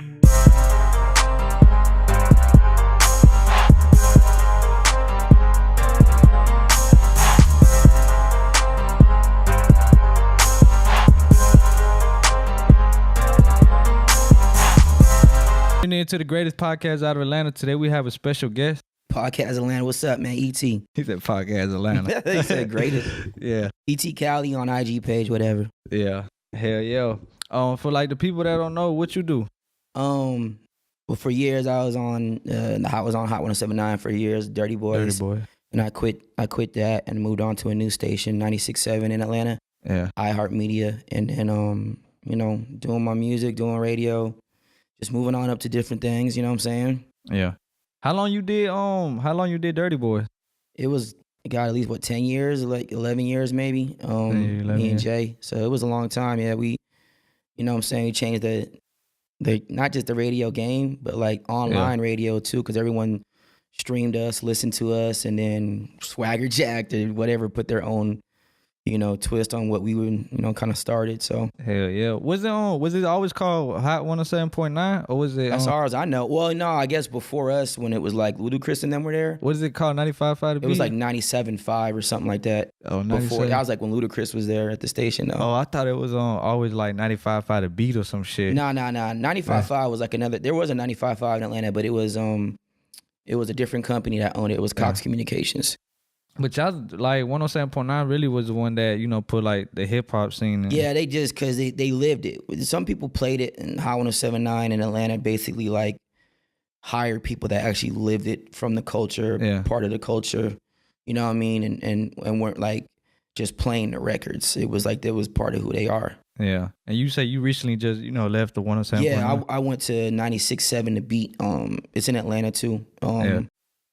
Tuning into the greatest podcast out of Atlanta. Today we have a special guest. Podcast Atlanta, what's up, man? ET. He said podcast Atlanta. He said greatest. Yeah. ET Cali on IG page, whatever. Yeah. Hell yeah. For like the people that don't know, what you do? Well, for years I was on Hot 1079 for years, Durtty Boyz. Dirty boy. And I quit that and moved on to a new station, 96.7 in Atlanta. Yeah. iHeartMedia, and you know, doing my music, doing radio, just moving on up to different things, you know what I'm saying? Yeah. How long you did Dirty Boy? It got at least 10 years, like 11 years maybe. 11 me and years. Jay. So it was a long time. Yeah, we, you know what I'm saying, we changed the not just the radio game, but like online radio too, because everyone streamed us, listened to us, and then swagger jacked or whatever, put their own, you know, twist on what we would, you know, kind of started. So Hell yeah. Was it always called Hot 107.9 or was it as far as I know. Well, no, I guess before us, when it was like Ludacris and them were there, what is it called? 95.5 the beat? it was like 97.5 or something like that. Oh, Before 97. that was like when Ludacris was there at the station though. Oh, I thought it was always like 95.5 the beat or some shit. Nah. 95.5 was like another. There was a 95.5 in Atlanta, but it was a different company that owned it. It was Cox Communications. But y'all like 107.9 really was the one that, you know, put like the hip hop scene in. Yeah, they just because they lived it. Some people played it, and Hot 1079 in Atlanta basically like hired people that actually lived it from the culture, part of the culture. You know what I mean? And weren't like just playing the records. It was like that was part of who they are. Yeah. And you say you recently just, you know, left the 107.9? Yeah, I went to 96.7 The Beat. It's in Atlanta too.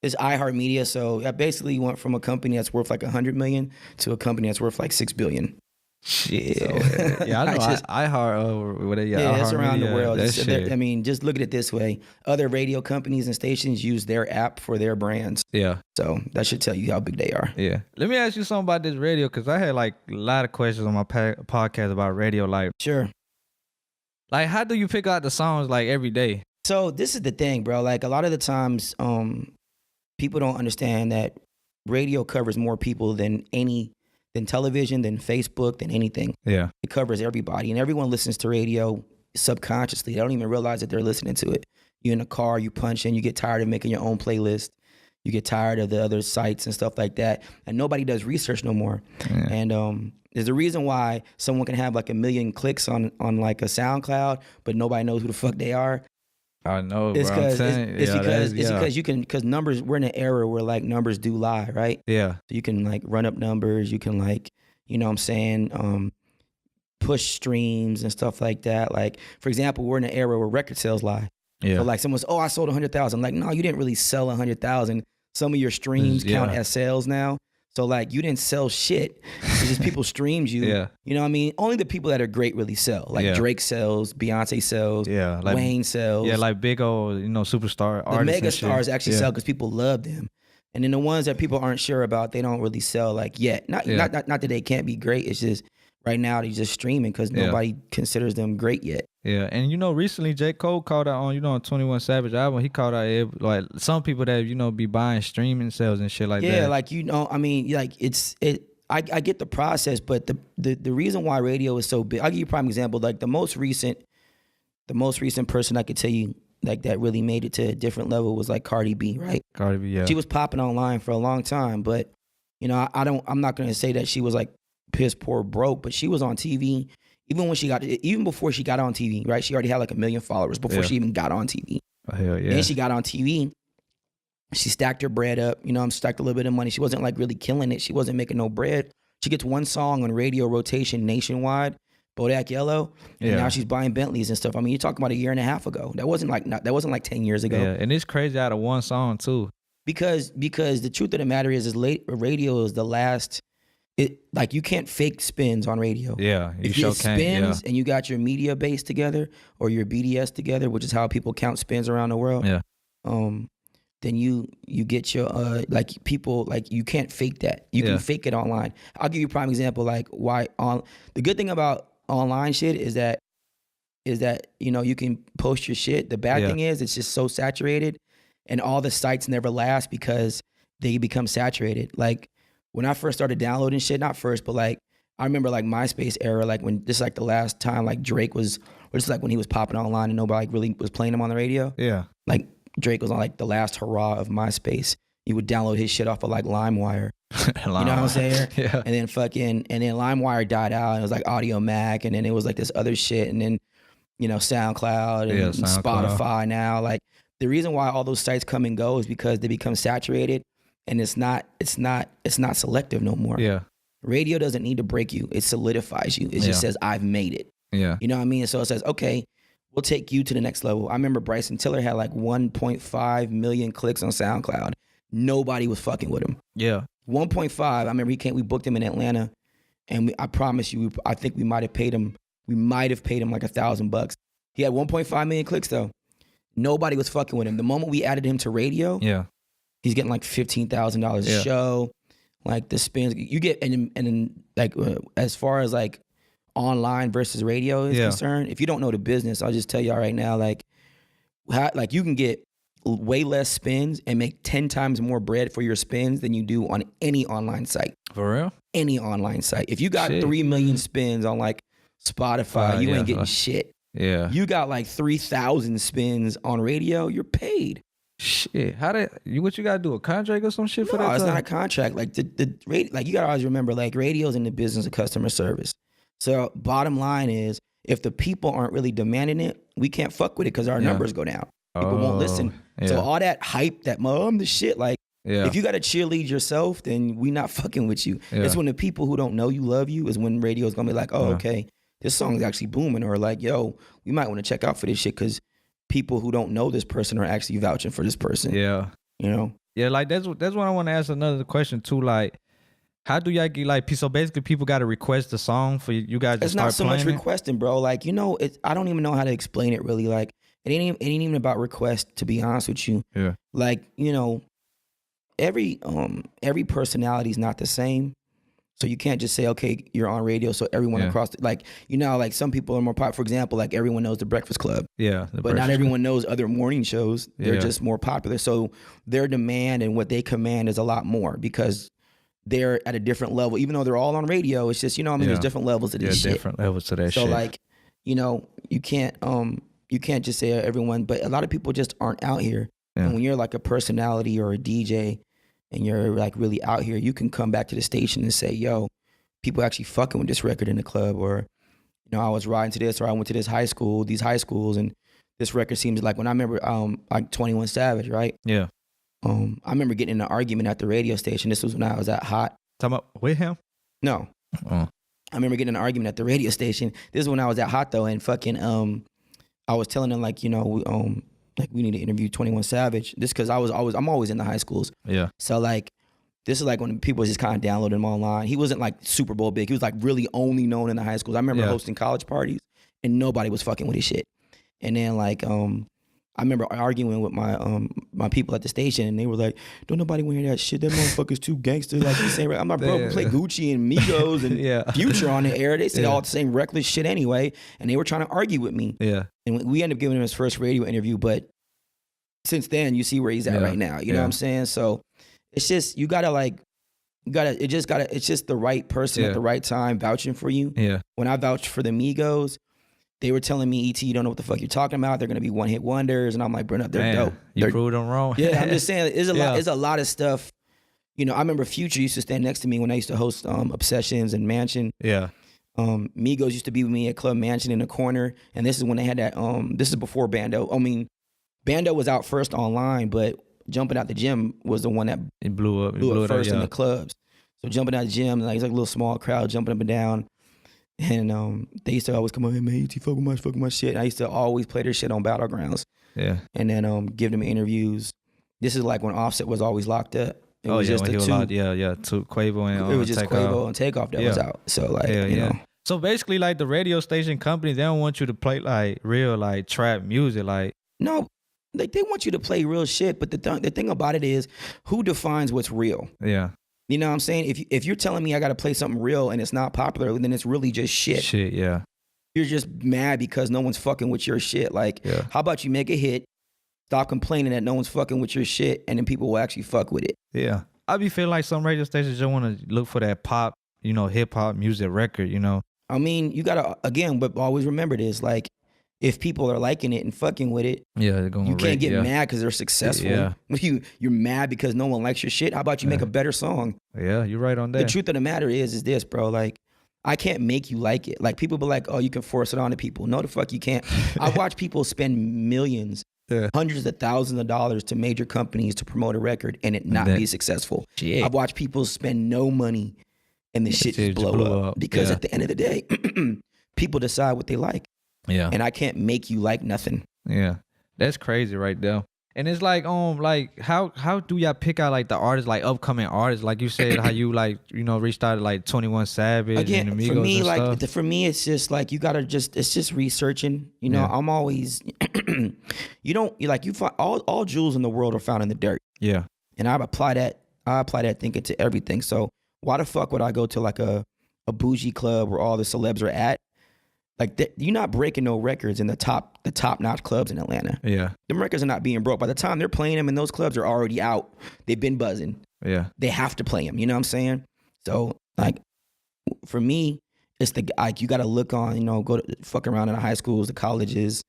It's iHeartMedia, so I basically went from a company that's worth like $100 million to a company that's worth like $6 billion. Shit. So, yeah, I know. It's around the world. Shit. I mean, just look at it this way. Other radio companies and stations use their app for their brands. Yeah. So that should tell you how big they are. Yeah. Let me ask you something about this radio, because I had like a lot of questions on my podcast about radio. Like, sure. Like, how do you pick out the songs like every day? So this is the thing, bro. Like a lot of the times, people don't understand that radio covers more people than television, than Facebook, than anything. Yeah. It covers everybody, and everyone listens to radio subconsciously. They don't even realize that they're listening to it. You're in the car, you punch in, you get tired of making your own playlist. You get tired of the other sites and stuff like that. And nobody does research no more. Yeah. And there's a reason why someone can have like 1 million clicks on like a SoundCloud, but nobody knows who the fuck they are. I know, it's bro. because you can, because numbers, we're in an era where like numbers do lie, right? Yeah. So you can like run up numbers, you can like, you know what I'm saying, push streams and stuff like that. Like, for example, we're in an era where record sales lie. Yeah. So like someone's, I sold 100,000. Like, no, you didn't really sell 100,000. Some of your streams count as sales now. So like you didn't sell shit. It's just people streamed you. Yeah. You know what I mean? Only the people that are great really sell. Like Drake sells, Beyonce sells, like, Wayne sells. Yeah, like big old, you know, superstar artists. The mega stars actually sell because people love them. And then the ones that people aren't sure about, they don't really sell like yet. Not that they can't be great. It's just right now they're just streaming because nobody considers them great yet. Yeah, and you know, recently J. Cole called out on, you know, on 21 Savage album, he called out like some people that, you know, be buying streaming sales and shit like that. Yeah, like, you know, I mean, like I get the process, but the reason why radio is so big, I'll give you a prime example. Like the most recent person I could tell you like that really made it to a different level was like Cardi B, right? Cardi B, yeah. She was popping online for a long time, but you know, I'm not gonna say that she was like piss poor broke, but she was on TV. Even before she got on TV, right? She already had like 1 million followers before she even got on TV. Oh, hell yeah. Then she got on TV. She stacked her bread up. You know, stacked a little bit of money. She wasn't like really killing it. She wasn't making no bread. She gets one song on radio rotation nationwide, Bodak Yellow, and now she's buying Bentleys and stuff. I mean, you're talking about a year and a half ago. That wasn't like 10 years ago. Yeah, and it's crazy out of one song too. Because the truth of the matter is radio is the last. Like you can't fake spins on radio. Yeah, if you spins and you got your media base together or your BDS together, which is how people count spins around the world. Yeah. Then you get your like people, like you can't fake that. You can fake it online. I'll give you a prime example. Like the good thing about online shit is that is that, you know, you can post your shit. The bad thing is it's just so saturated, and all the sites never last because they become saturated. Like when I first started downloading shit, not first, but like I remember like MySpace era, like when this is like the last time like Drake was, or just like when he was popping online and nobody like really was playing him on the radio. Yeah. Like Drake was on like the last hurrah of MySpace. You would download his shit off of like LimeWire. You know what I'm saying? Yeah. And then LimeWire died out, and it was like Audio Mac, and then it was like this other shit, and then, you know, SoundCloud and Spotify now. Like the reason why all those sites come and go is because they become saturated, and it's not selective no more. Yeah. Radio doesn't need to break you. It solidifies you. It just says, I've made it. Yeah. You know what I mean? So it says, okay, we'll take you to the next level. I remember Bryson Tiller had like 1.5 million clicks on SoundCloud. Nobody was fucking with him. Yeah. 1.5. I remember we booked him in Atlanta, and I promise you, I think we might have paid him like $1,000. He had 1.5 million clicks though. Nobody was fucking with him. The moment we added him to radio, he's getting like $15,000 a show. Like the spins you get, and like as far as like online versus radio is concerned, if you don't know the business, I'll just tell y'all right now, like you can get way less spins and make 10 times more bread for your spins than you do on any online site. For real? Any online site. If you got 3 million spins on like Spotify, you ain't getting shit. Yeah. You got like 3,000 spins on radio, you're paid. Shit, what you gotta do, a contract or some shit for that? No, it's not a contract. Like like you gotta always remember, like radio's in the business of customer service. So bottom line is, if the people aren't really demanding it, we can't fuck with it because our numbers go down. People won't listen. So all that hype, that the shit, like if you gotta cheerlead yourself, then we not fucking with you. It's when the people who don't know you love you is when radio's gonna be like, oh, okay, this song's actually booming, or like, yo, we might want to check out for this shit because people who don't know this person are actually vouching for this person. Yeah. You know? Yeah, like that's what I want to ask another question too. Like, how do y'all get like, so basically people got to request a song for you guys to start playing? It's not so much requesting, bro. Like, you know, I don't even know how to explain it really. Like, it ain't even about request, to be honest with you. Yeah. Like, you know, every personality is not the same. So you can't just say, okay, you're on radio, so everyone across like, you know, like some people are more popular. For example, like everyone knows the Breakfast Club. Yeah. But not everyone knows other morning shows. They're just more popular. So their demand and what they command is a lot more because they're at a different level. Even though they're all on radio, it's just, you know what I mean? There's different levels to this shit. Different levels to that shit. So like, you know, you can't just say everyone, but a lot of people just aren't out here. Yeah. And when you're like a personality or a DJ and you're like really out here, you can come back to the station and say, yo, people actually fucking with this record in the club, or, you know, I was riding to this, or I went to these high schools, and this record seems like, when I remember like 21 Savage, right? Yeah. I remember getting in an argument at the radio station. This was when I was at Hot. Talking about with him? No. I remember getting in an argument at the radio station. This is when I was at Hot though, and fucking I was telling them like, you know, like we need to interview 21 Savage. This because I'm always in the high schools. Yeah. So like, this is like when people just kind of downloaded him online. He wasn't like Super Bowl big. He was like really only known in the high schools. I remember hosting college parties and nobody was fucking with his shit. And then like, I remember arguing with my people at the station, and they were like, "Don't nobody want to hear that shit. That motherfucker's too gangster." Like you say, I'm like, bro, we play Gucci and Migos and Future on the air. They said all the same reckless shit anyway, and they were trying to argue with me. Yeah. And we ended up giving him his first radio interview, but since then, you see where he's at right now. You know what I'm saying? So it's just it's just the right person at the right time vouching for you. Yeah. When I vouched for the Migos, they were telling me, "E.T., you don't know what the fuck you're talking about. They're gonna be one-hit wonders." And I'm like, "Bro, no, they're dope." You proved them wrong. Yeah, I'm just saying, there's a lot of stuff. You know, I remember Future used to stand next to me when I used to host Obsessions and Mansion. Yeah. Migos used to be with me at Club Mansion in the corner, and this is when they had that. This is before Bando. I mean, Bando was out first online, but Jumping Out the Gym was the one that it blew up first in the clubs. So Jumping Out the Gym, like it's like a little small crowd jumping up and down. And they used to always come up, "Hey man, you fuck with my shit." And I used to always play their shit on Battlegrounds. Yeah. And then give them interviews. This is like when Offset was always locked up. It was just when he was locked, to Quavo and it was just Quavo and Takeoff that was out. So like, you know. So basically, like the radio station company, they don't want you to play like real like trap music, like. No, like they want you to play real shit. But the thing about it is, who defines what's real? Yeah. You know what I'm saying? If you're telling me I got to play something real and it's not popular, then it's really just shit. Shit, yeah. You're just mad because no one's fucking with your shit. Like, how about you make a hit, stop complaining that no one's fucking with your shit, and then people will actually fuck with it. Yeah. I be feeling like some radio stations just want to look for that pop, you know, hip hop music record, you know. I mean, you gotta, again, but always remember this, like, if people are liking it and fucking with it, they're going you can't get mad because they're successful. Yeah. You're mad because no one likes your shit. How about you make a better song? Yeah, you're right on that. The truth of the matter is this, bro. Like, I can't make you like it. Like, people be like, oh, you can force it on to people. No, the fuck you can't. I watch people spend millions, hundreds of thousands of dollars to major companies to promote a record and it not be successful. Yeah. I've watched people spend no money and the shit just blow up. Because at the end of the day, people decide what they like. Yeah. And I can't make you like nothing. Yeah. That's crazy right there. And it's like how do y'all pick out like the artists, like upcoming artists, like you said, how you like, you know, reached out to like 21 Savage again, and Amigos for me, and like stuff? For me, it's just like it's just researching. You know, I'm always you find all jewels in the world are found in the dirt. Yeah. And I apply that thinking to everything. So why the fuck would I go to like a bougie club where all the celebs are at? Like, you're not breaking no records in the top notch clubs in Atlanta. Yeah. Them records are not being broke. By the time they're playing them and those clubs are already out, they've been buzzing. Yeah. They have to play them. You know what I'm saying? So, like, for me, it's you got to look on, you know, go to fuck around in the high schools, the colleges,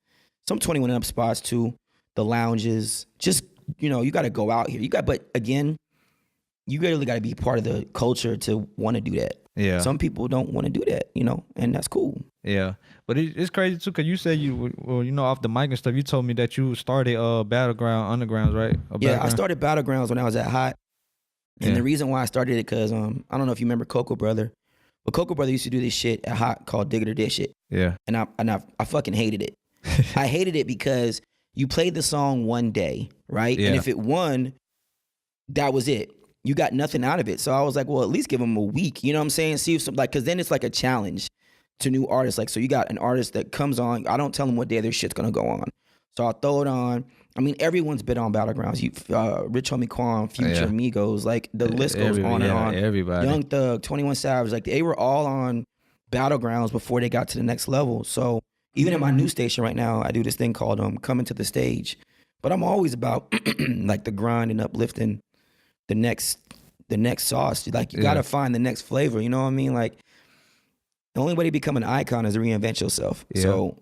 some 21 and up spots too, the lounges. Just, you know, you got to go out here. But again, you really got to be part of the culture to want to do that. Yeah. Some people don't want to do that, you know, and that's cool. Yeah. But it's crazy too, because you said you know, off the mic and stuff, you told me that you started Battleground Undergrounds, right? Yeah, I started Battlegrounds when I was at Hot. And the reason why I started it, because I don't know if you remember Cocoa Brother, but Cocoa Brother used to do this shit at Hot called Dig It or Dish It. Yeah. And I fucking hated it. I hated it because you played the song one day, right? Yeah. And if it won, that was it. You got nothing out of it. So I was like, well, at least give them a week. You know what I'm saying? See if some, like, because then it's like a challenge to new artists. Like, so you got an artist that comes on. I don't tell them what day their shit's going to go on. So I'll throw it on. I mean, everyone's been on Battlegrounds. Rich Homie Quan, Future, Migos. Like, the list goes on and on. Everybody. Young Thug, 21 Savage. Like, they were all on Battlegrounds before they got to the next level. So even at my new station right now, I do this thing called Coming to the Stage. But I'm always about, like, the grind and uplifting the next sauce. Like, you gotta find the next flavor, you know what I mean? Like, the only way to become an icon is to reinvent yourself. Yeah. So,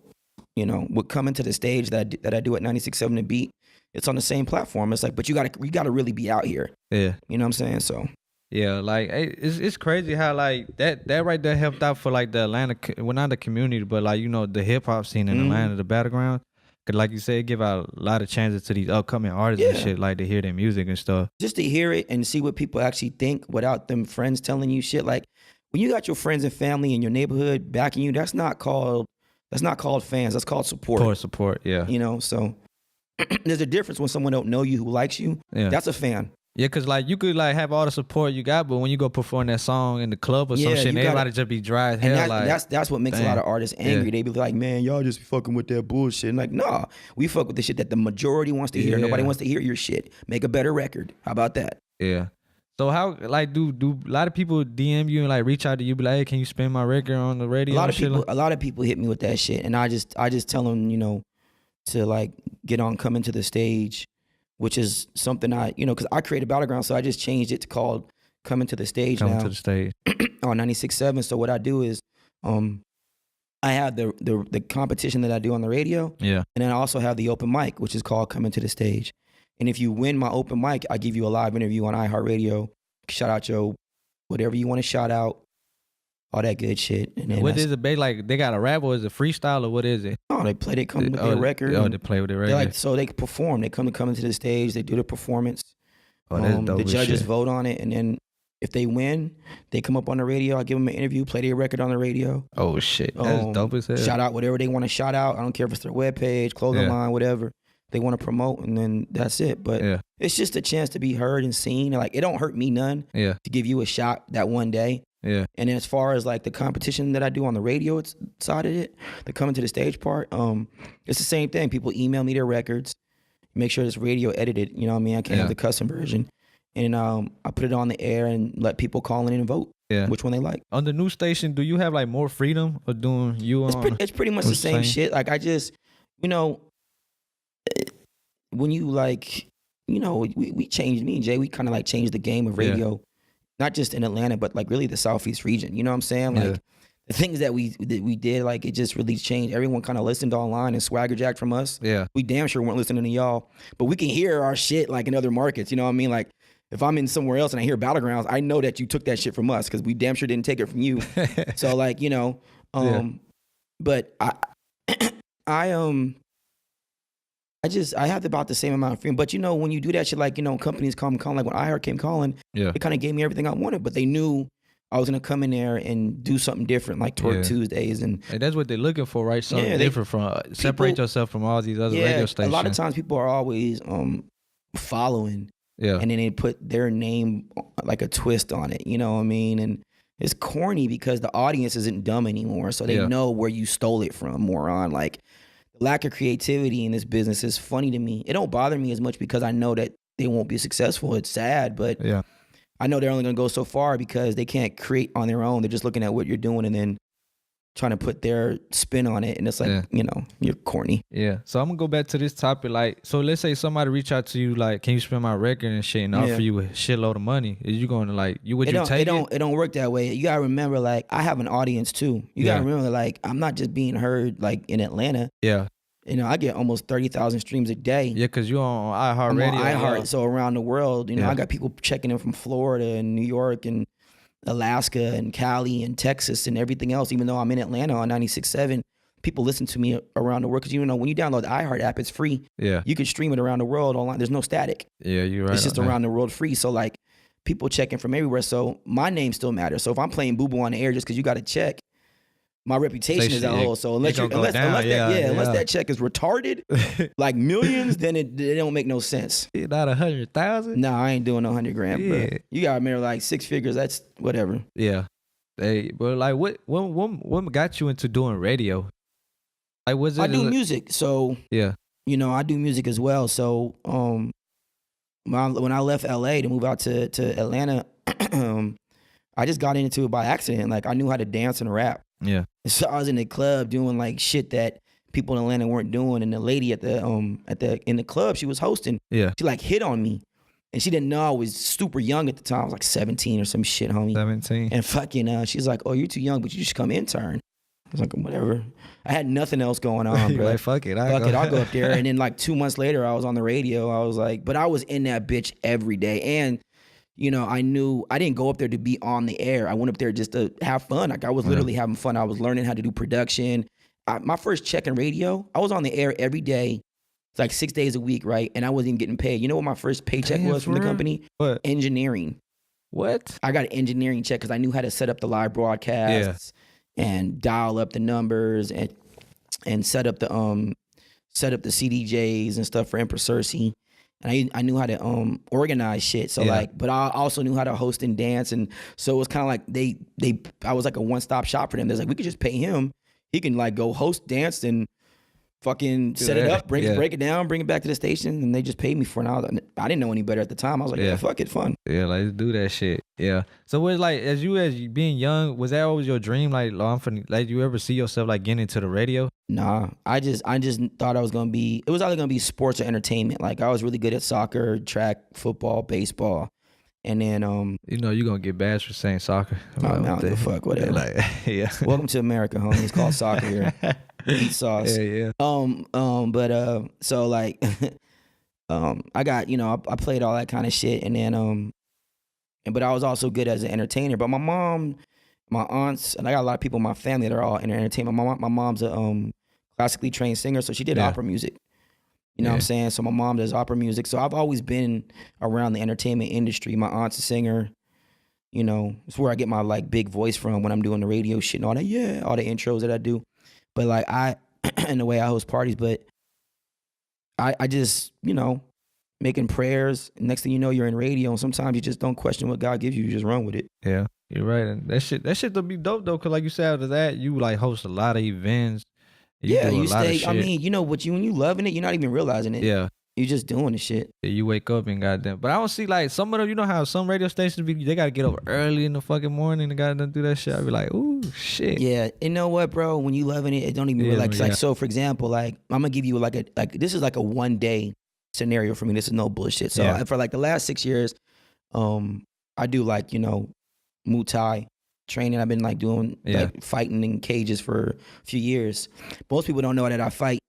you know, with Coming to the Stage that I do at 96.7 The Beat, it's on the same platform. It's like, but you gotta really be out here. Yeah. You know what I'm saying? So yeah, like, it's crazy how, like, that right there helped out for, like, the Atlanta, well, not the community, but, like, you know, the hip hop scene in Atlanta, the Battleground. Cause like you said, give out a lot of chances to these upcoming artists and shit, like, to hear their music and stuff. Just to hear it and see what people actually think without them friends telling you shit. Like, when you got your friends and family in your neighborhood backing you, that's not called fans. That's called support. Support, yeah. You know, so there's a difference when someone don't know you who likes you. Yeah. That's a fan. Yeah, cause like you could like have all the support you got, but when you go perform that song in the club or some shit, everybody just be dry as hell. And that's what makes a lot of artists angry. Yeah. They be like, man, y'all just be fucking with that bullshit. And like, nah, we fuck with the shit that the majority wants to hear. Nobody wants to hear your shit. Make a better record. How about that? Yeah. So how, like, do a lot of people DM you and like reach out to you, be like, hey, can you spin my record on the radio? A lot of people hit me with that shit, and I just tell them, you know, to like get on Coming to the Stage, which is something I, you know, because I created Battleground, so I just changed it to called Coming to the Stage now. Coming to the Stage. On 96.7. So what I do is, I have the competition that I do on the radio. Yeah. And then I also have the open mic, which is called Coming to the Stage. And if you win my open mic, I give you a live interview on iHeartRadio. Shout out your, whatever you want to shout out. All that good shit. And then what is it? Like, they got a rap, or is it freestyle, or what is it? Oh, they come with their record. Oh, they play with their record. Like, so they perform. They come into the stage. They do the performance. Oh, that's dope. The judges vote on it, and then if they win, they come up on the radio. I give them an interview, play their record on the radio. Oh shit, that's dope as hell. Shout out whatever they want to shout out. I don't care if it's their webpage, clothing line, whatever they want to promote, and then that's it. But it's just a chance to be heard and seen. Like, it don't hurt me none. To give you a shot that one day. Yeah. And then as far as like the competition that I do on the radio side of it, the Coming to the Stage part, it's the same thing. People email me their records, make sure it's radio edited, you know what I mean? I can't have the custom version. and I put it on the air and let people call in and vote. Yeah. Which one they like. On the new station, do you have like more freedom of doing you on? It's pretty much the same shit. Like I just, you know, when you like, you know, we changed, me and Jay, we kind of like changed the game of radio, not just in Atlanta, but like really the Southeast region. You know what I'm saying? Like the things that we did, like it just really changed. Everyone kind of listened online and swagger jacked from us. Yeah. We damn sure weren't listening to y'all, but we can hear our shit like in other markets. You know what I mean? Like if I'm in somewhere else and I hear Battlegrounds, I know that you took that shit from us because we damn sure didn't take it from you. So like, you know, but I have about the same amount of freedom. But you know, when you do that shit, like, you know, companies come calling, like when iHeart came calling, it kind of gave me everything I wanted. But they knew I was gonna come in there and do something different, like Twerk Tuesdays, and that's what they're looking for, right? Something different from separate yourself from all these other radio stations. A lot of times people are always following, and then they put their name like a twist on it. You know what I mean? And it's corny because the audience isn't dumb anymore, so they know where you stole it from. Moron, like. Lack of creativity in this business is funny to me. It don't bother me as much because I know that they won't be successful. It's sad, but I know they're only going to go so far because they can't create on their own. They're just looking at what you're doing and then trying to put their spin on it. And it's like, you know, you're corny. Yeah. So I'm going to go back to this topic. Like, so let's say somebody reach out to you, like, can you spin my record and shit and offer you a shitload of money? Is you going to like, would you take it? It don't work that way. You got to remember, like, I have an audience too. You got to remember, like, I'm not just being heard like in Atlanta. Yeah. You know, I get almost 30,000 streams a day. Yeah, because you're on iHeart Radio. I'm on iHeart, so around the world, you know, I got people checking in from Florida and New York and Alaska and Cali and Texas and everything else. Even though I'm in Atlanta on 96.7, people listen to me around the world. Because, you know, when you download the iHeart app, it's free. Yeah. You can stream it around the world online. There's no static. Yeah, you're right. It's just around the world free. So, like, people checking from everywhere. So, my name still matters. So, if I'm playing Boo Boo on the air just because you got to check, my reputation is that whole. So unless that check is retarded, like millions, then it don't make no sense. Not 100,000. No, I ain't doing 100 grand. Bro. You got to remember, like 6 figures. That's whatever. Yeah. But like, what got you into doing radio? Like, was it? I do music, so you know, I do music as well. So when I left LA to move out to Atlanta, I just got into it by accident. Like I knew how to dance and rap. Yeah. So I was in the club doing like shit that people in Atlanta weren't doing, and the lady at the in the club she was hosting, she like hit on me, and she didn't know I was super young at the time. I was like 17 or some shit, homie. 17. And fucking she's like, "Oh, you're too young, but you should come intern." I was like, "Whatever." I had nothing else going on, bro. Like, fuck it, I'll go up there. And then like 2 months later, I was on the radio. I was like, but I was in that bitch every day, and you know, I knew I didn't go up there to be on the air. I went up there just to have fun. Like I was literally having fun. I was learning how to do production. My first check in radio, I was on the air every day. It's like 6 days a week, right? And I wasn't even getting paid. You know what my first paycheck was from the company? What? Engineering. What? I got an engineering check because I knew how to set up the live broadcasts and dial up the numbers and set up the CDJs and stuff for Empress Cersei. And I knew how to organize shit. So like, but I also knew how to host and dance. And so it was kind of like I was like a one-stop shop for them. They're like, we could just pay him. He can like go host, dance, and fucking set it up, break it down, bring it back to the station. And they just paid me for it. I didn't know any better at the time. I was like, yeah, fuck it, fun. Yeah, like, let's do that shit. Yeah. So was like, as you being young, was that always your dream? Like, like, you ever see yourself like getting into the radio? Nah, I just thought I was gonna be. It was either gonna be sports or entertainment. Like I was really good at soccer, track, football, baseball, and then you know, you're gonna get bashed for saying soccer. I don't give a fuck, whatever. Like, Welcome to America, homie. It's called soccer here. Eat sauce. Yeah. But so like, I got, you know, I played all that kind of shit, and then but I was also good as an entertainer. But my mom, my aunts, and I got a lot of people in my family that are all in entertainment. My mom's a classically trained singer, so she did opera music. You know what I'm saying? So my mom does opera music. So I've always been around the entertainment industry. My aunt's a singer. You know, it's where I get my like big voice from when I'm doing the radio shit and all that. Yeah, all the intros that I do. But like and the way I host parties, but I just, you know, making prayers. Next thing you know, you're in radio, and sometimes you just don't question what God gives you. You just run with it. Yeah, you're right. And that shit to be dope though, cause like you said, after that, you like host a lot of events. You stay. I mean, you know what? When you loving it, you're not even realizing it. Yeah. You just doing the shit. Yeah, you wake up and goddamn. But I don't see like some of them. You know how some radio stations be? They gotta get up early in the fucking morning and goddamn do that shit. I be like, ooh, shit. Yeah, you know what, bro? When you loving it, it don't even relax. Like, so for example, like I'm gonna give you like this is like a 1 day scenario for me. This is no bullshit. So for like the last 6 years, I do like, you know, Muay Thai training. I've been like doing like fighting in cages for a few years. Most people don't know that I fight.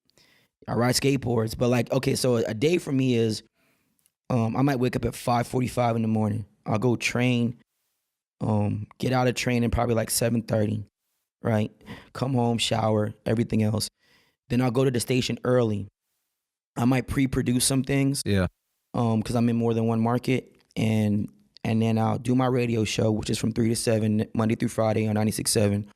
I ride skateboards, but like, okay, so a day for me is, I might wake up at 5:45 in the morning. I'll go train, get out of training probably like 7:30, right? Come home, shower, everything else. Then I'll go to the station early. I might pre-produce some things. Yeah. Because I'm in more than one market, and then I'll do my radio show, which is from 3 to 7, Monday through Friday on 96.7.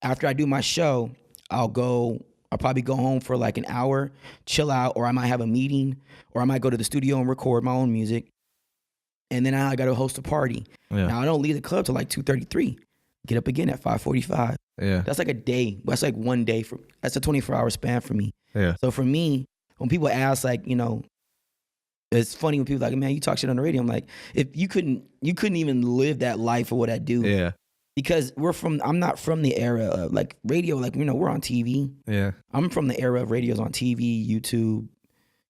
After I do my show, I'll probably go home for like an hour, chill out, or I might have a meeting, or I might go to the studio and record my own music. And then I got to host a party. Yeah. Now I don't leave the club till like 2:33. Get up again at 5:45. Yeah. That's like a day. That's like 1 day that's a 24-hour span for me. Yeah. So for me, when people ask, like, you know, it's funny when people are like, man, you talk shit on the radio. I'm like, if you couldn't even live that life of what I do. Yeah. Because I'm not from the era of like radio, like, you know, we're on TV. Yeah. I'm from the era of radios on TV, YouTube. You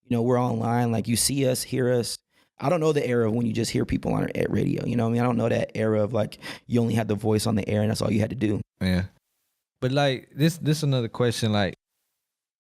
know, we're online. Like, you see us, hear us. I don't know the era of when you just hear people on at radio. You know what I mean? I don't know that era of like you only had the voice on the air and that's all you had to do. Yeah. But like this another question. Like,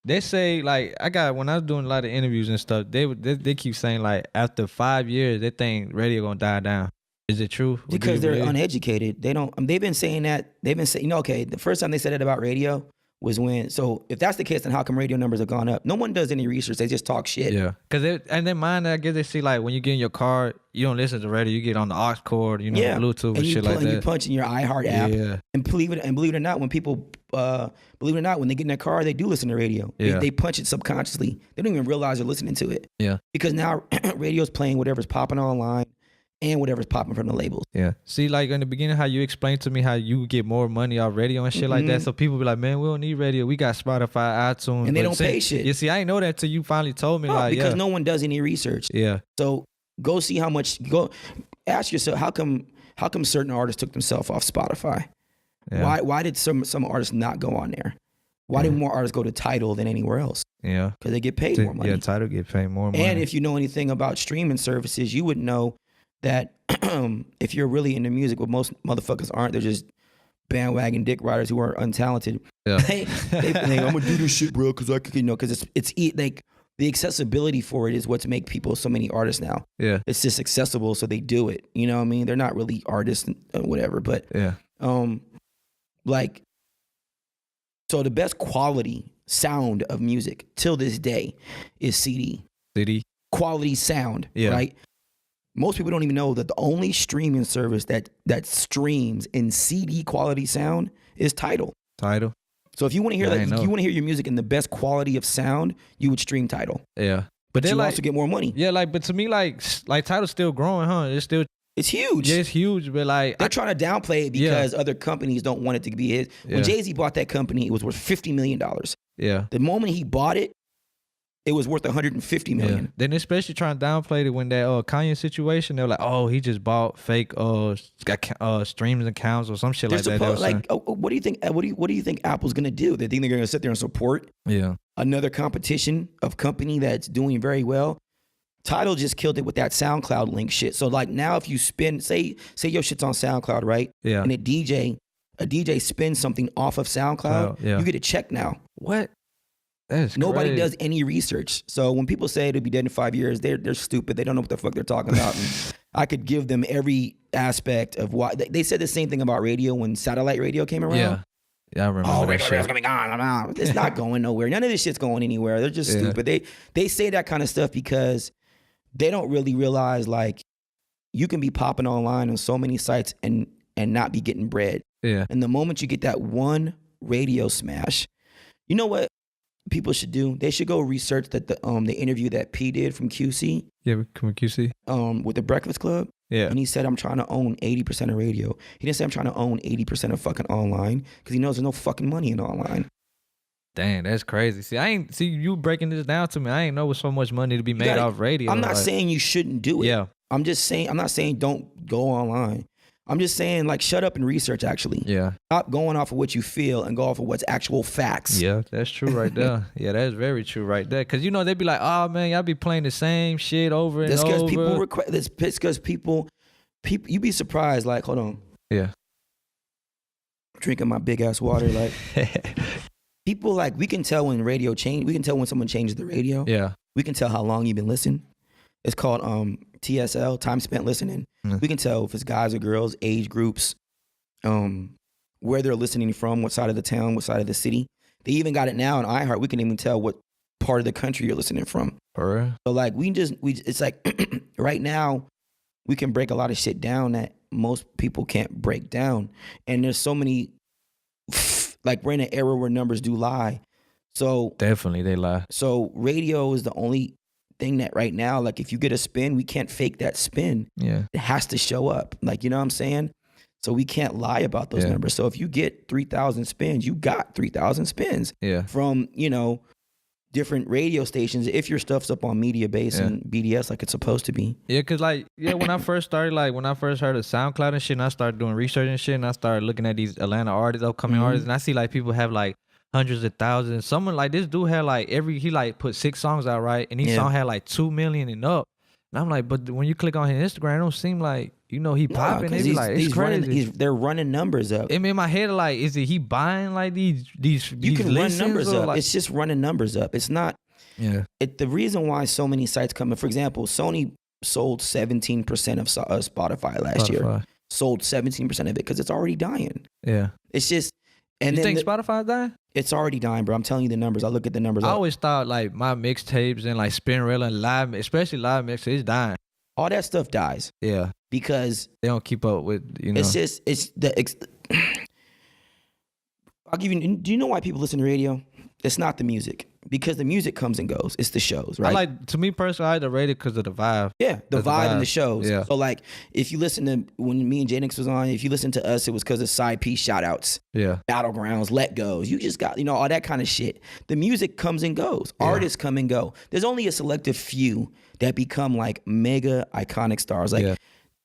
they say, like, when I was doing a lot of interviews and stuff, they keep saying like after 5 years they think radio gonna die down. Is it true? Because they're uneducated. They don't. They've been saying that. They've been saying, you know, okay, the first time they said it about radio was when. So if that's the case, then how come radio numbers have gone up? No one does any research. They just talk shit. Yeah. Because and then mine, I guess they see like when you get in your car, you don't listen to radio. You get on the aux cord, you know, Bluetooth and shit like that. And you punch in your iHeart app. Yeah. And believe it or not, when people when they get in their car, they do listen to radio. Yeah. They punch it subconsciously. They don't even realize they're listening to it. Yeah. Because now radio's playing whatever's popping online. And whatever's popping from the labels. Yeah. See, like in the beginning, how you explained to me how you get more money off radio and shit like that. So people be like, man, we don't need radio. We got Spotify, iTunes. And they don't pay shit. You see, I didn't know that till you finally told me. Because no one does any research. Yeah. So go see how much. Go ask yourself, how come certain artists took themselves off Spotify? Yeah. Why did some artists not go on there? Why did more artists go to Tidal than anywhere else? Yeah. Because they get paid more money. Yeah, Tidal get paid more money. And if you know anything about streaming services, you would know that if you're really into music, what most motherfuckers aren't, they're just bandwagon dick riders who are untalented. Yeah. they I'm gonna do this shit, bro, because I could, you know, because it's like the accessibility for it is what's make people so many artists now. Yeah, it's just accessible, so they do it. You know what I mean? They're not really artists and whatever, but like, so the best quality sound of music till this day is CD. Quality sound, right? Most people don't even know that the only streaming service that streams in CD quality sound is Tidal. So if you want to hear you want to hear your music in the best quality of sound, you would stream Tidal. Yeah, but you also get more money. Yeah, like, but to me, like Tidal's still growing, huh? It's huge. Yeah, it's huge, but like they're trying to downplay it because other companies don't want it to be his. When Jay-Z bought that company, it was worth $50 million. Yeah. The moment he bought it, it was worth $150 million. Yeah. Then especially trying to downplay it when that Kanye situation, they were like, oh, he just bought fake streams accounts or some shit like that. What do you think? What do you think Apple's gonna do? They think they're gonna sit there and support another competition of company that's doing very well? Tidal just killed it with that SoundCloud link shit. So like now, if you spin, say your shit's on SoundCloud, right? Yeah. And a DJ spins something off of SoundCloud, you get a check now. What? Nobody does any research. So when people say it'll be dead in 5 years, they're stupid. They don't know what the fuck they're talking about. And I could give them every aspect of why. They said the same thing about radio when satellite radio came around. Yeah, I remember that radio shit. Is going on. It's not going nowhere. None of this shit's going anywhere. They're just stupid. They say that kind of stuff because they don't really realize, like, you can be popping online on so many sites and not be getting bread. Yeah. And the moment you get that one radio smash, you know what people should do? They should go research that the interview that P did from QC. Yeah, from QC. With the Breakfast Club. Yeah. And he said, I'm trying to own 80% of radio. He didn't say I'm trying to own 80% of fucking online because he knows there's no fucking money in online. Dang, that's crazy. See, I ain't see you breaking this down to me. I ain't know with so much money to be made off radio. I'm not saying you shouldn't do it. Yeah. I'm not saying don't go online. I'm just saying, like, shut up and research, actually. Yeah. Stop going off of what you feel and go off of what's actual facts. Yeah, that's true right there. Yeah, that's very true right there. Because, you know, they be like, oh, man, y'all be playing the same shit over and over. That's because people, you be surprised, like, hold on. Yeah. Drinking my big-ass water, like. People, like, we can tell when radio change. We can tell when someone changes the radio. Yeah. We can tell how long you've been listening. It's called TSL, time spent listening. We can tell if it's guys or girls, age groups, where they're listening from, what side of the town, what side of the city. They even got it now in iHeart. We can even tell what part of the country you're listening from. For real? So, like, it's like right now we can break a lot of shit down that most people can't break down. And there's so many, like, we're in an era where numbers do lie. So definitely they lie. So radio is the only thing that right now, like, if you get a spin, we can't fake that spin. Yeah. It has to show up. Like, you know what I'm saying? So we can't lie about those numbers. So if you get 3,000 spins, you got 3,000 spins. Yeah. From, you know, different radio stations, if your stuff's up on media base and BDS like it's supposed to be. Yeah, cause like, when I first started, like when I first heard of SoundCloud and shit, and I started doing research and shit, and I started looking at these Atlanta artists, upcoming artists, and I see like people have like hundreds of thousands. Someone like this dude had like he like put 6 songs out, right? And each song had like 2 million and up. And I'm like, but when you click on his Instagram, it don't seem like, you know, he popping. They be like, it's crazy. They're running numbers up. In my head, like, is it he buying like these you can run numbers up. Like, it's just running numbers up. It's not. Yeah. The reason why so many sites come in, for example, Sony sold 17% of Spotify last year. Sold 17% of it because it's already dying. Yeah. It's just. And you think Spotify's dying? It's already dying, bro. I'm telling you the numbers. I look at the numbers. I always thought like my mixtapes and like Spinrilla and live, especially live mixtapes, it's dying. All that stuff dies. Yeah. Because they don't keep up with, you know. I'll give you, do you know why people listen to radio? It's not the music. Because the music comes and goes. It's the shows, right? To me personally, I like the radio because of the vibe. Yeah, the vibe and the shows. Yeah. So like, if you listen to, when me and J-Nix was on, if you listen to us, it was because of side piece shout outs. Yeah. Battlegrounds, let goes. You just got, you know, all that kind of shit. The music comes and goes. Artists come and go. There's only a selective few that become like mega iconic stars. Like,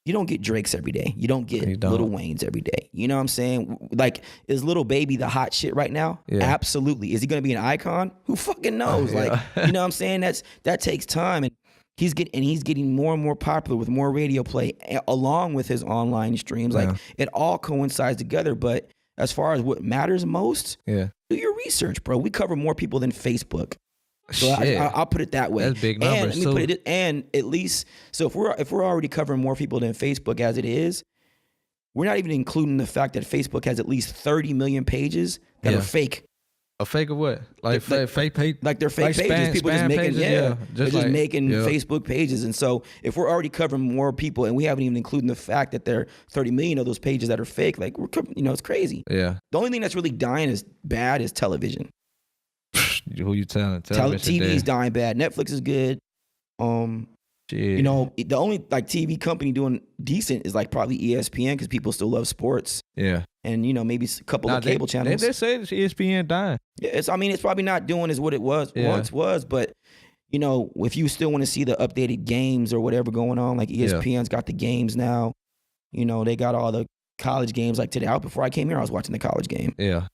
you don't get Drakes every day. You don't get Lil Wayne's every day. You know what I'm saying? Like, is Lil Baby the hot shit right now? Yeah. Absolutely. Is he going to be an icon? Who fucking knows? Like, you know what I'm saying? That takes time. And he's getting more and more popular with more radio play along with his online streams. Like, it all coincides together. But as far as what matters most, do your research, bro. We cover more people than Facebook. So I'll put it that way. That's big numbers. And let me put it, and at least, so if we're already covering more people than Facebook as it is, we're not even including the fact that Facebook has at least 30 million pages that are fake. A fake of what? Like fake page? Like they're fake pages. People just making they're just making Facebook pages. And so if we're already covering more people and we haven't even included the fact that there are 30 million of those pages that are fake, like it's crazy. Yeah. The only thing that's really dying is television. Who you telling? TV's dying bad. Netflix is good. You know, the only like TV company doing decent is like probably ESPN because people still love sports. Yeah. And you know, maybe a couple of cable channels. They say ESPN dying. Yeah, it's probably not doing as what it was once was, but you know, if you still want to see the updated games or whatever going on, like ESPN's got the games now. You know, they got all the college games. Like today, before I came here, I was watching the college game. Yeah.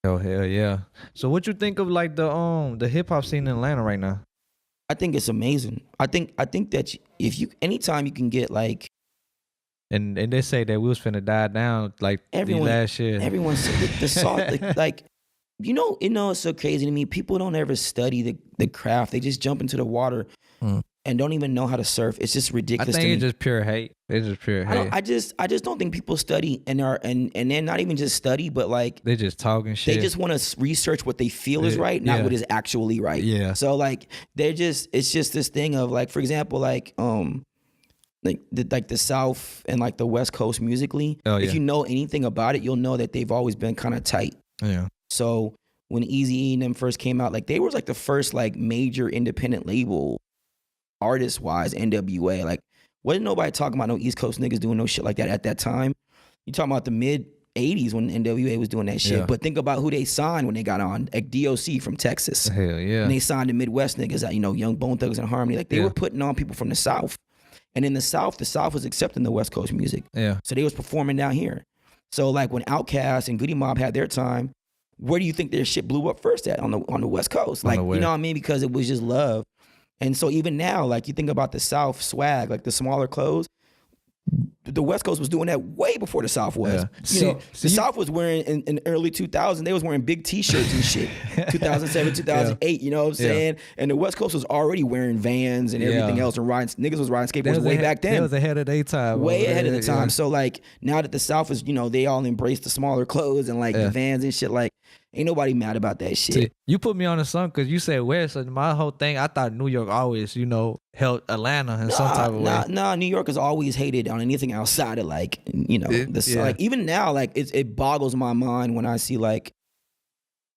Oh hell yeah! So what you think of like the hip hop scene in Atlanta right now? I think it's amazing. I think that anytime you can get like, and they say that we was finna die down like last year. Everyone said the song like, you know, it's so crazy to me. People don't ever study the craft. They just jump into the water and don't even know how to surf. It's just ridiculous. I think it's just pure hate. It's just pure hate. I just don't think people study and then not even just study, but like they just talking shit. They just want to research what they feel is right, not what is actually right. Yeah. So like it's just this thing of like, for example, like the South and like the West Coast musically. If you know anything about it, you'll know that they've always been kind of tight. Yeah. So when Eazy-E and them first came out, like they was like the first like major independent label artist wise, NWA. Like wasn't nobody talking about no East Coast niggas doing no shit like that at that time. You talking about the mid 80s when NWA was doing that shit. Yeah. But think about who they signed when they got on, like DOC from Texas. Hell yeah. And they signed the Midwest niggas, you know, Young Bone Thugs and Harmony. Like they were putting on people from the South. And in the South was accepting the West Coast music. Yeah. So they was performing down here. So like when Outkast and Goody Mob had their time, where do you think their shit blew up first at? On the West Coast. Like, you know what I mean? Because it was just love. And so even now, like you think about the South swag, like the smaller clothes, the West Coast was doing that way before the South was. Yeah. The South was wearing in early 2000, they was wearing big T-shirts and shit. 2007, 2008, you know what I'm saying? And the West Coast was already wearing Vans and everything else, and niggas was riding skateboards way back then. They was ahead of their time. Way ahead of the time. So like now that the South is, you know, they all embrace the smaller clothes and like the Vans and shit, like ain't nobody mad about that shit. See, you put me on the song because you said West, and my whole thing, I thought New York always, you know, held Atlanta in some type of way. Nah, New York is always hated on anything outside of like, you know, like even now, like it boggles my mind when I see like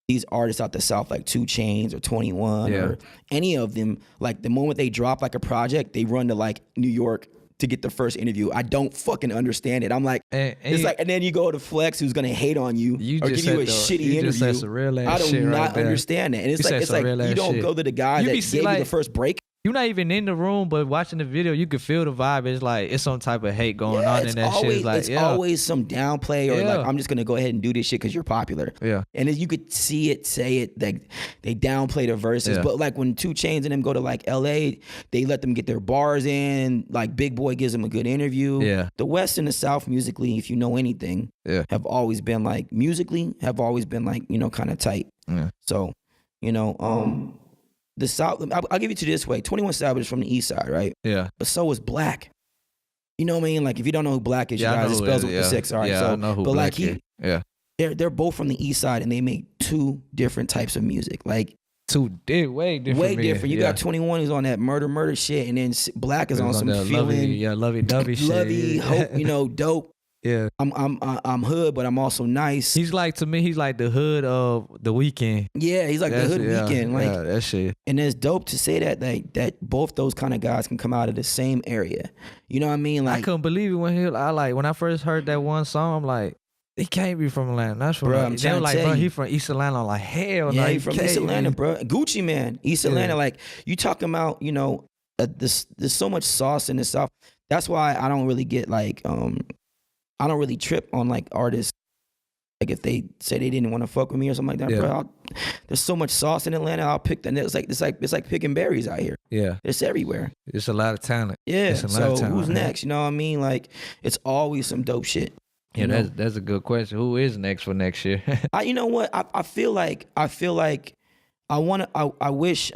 these artists out the South, like 2 Chainz or 21 or any of them, like the moment they drop like a project, they run to like New York to get the first interview. I don't fucking understand it. I'm like, it's like, and then you go to Flex, who's gonna hate on you or give you a shitty interview. Some real ass I do shit not right understand that. And it's like you don't go to the guy that gave you the first break. You're not even in the room, but watching the video, you can feel the vibe. It's like it's some type of hate going on in that shit. It's like always some downplay or like I'm just gonna go ahead and do this shit because you're popular. Yeah. And then you could see it, say it, like they downplay the verses. But like when 2 Chainz and them go to like LA, they let them get their bars in. Like Big Boy gives them a good interview. Yeah. The West and the South musically, if you know anything, have always been like musically have always been like, you know, kind of tight. Yeah. So, you know, the South, I'll give it to you this way. 21 Savage is from the East Side, right? Yeah. But so is Black. You know what I mean? Like if you don't know who Black is, you guys, it spells with the 6. All right. Yeah, so, I know who but Black like is. they're both from the East Side and they make 2 different types of music. Like way different. Way different. You got 21 who's on that murder shit, and then Black is on some feeling, lovey-dovey shit. Lovey, hope, you know, dope. Yeah, I'm hood, but I'm also nice. He's like, to me, he's like the hood of the Weeknd. Yeah, he's like the hood Weeknd. Like that shit. And it's dope to say that that both those kind of guys can come out of the same area. You know what I mean? Like I couldn't believe it when I first heard that one song. I'm like, he can't be from Atlanta. That's from bro. They were like, bro, he from East Atlanta. I'm like, hell no. Yeah, he from East Atlanta, bro. Gucci Man, East Atlanta. Like you talking about, you know, there's so much sauce in the South. That's why I don't really get like I don't really trip on like artists. Like if they say they didn't want to fuck with me or something like that, bro. There's so much sauce in Atlanta. I'll pick them. It's like picking berries out here. Yeah, it's everywhere. It's a lot of talent. Yeah. It's a lot of talent. Who's next? You know what I mean? Like it's always some dope shit. Yeah, that's a good question. Who is next for next year? You know what? I feel like I wish.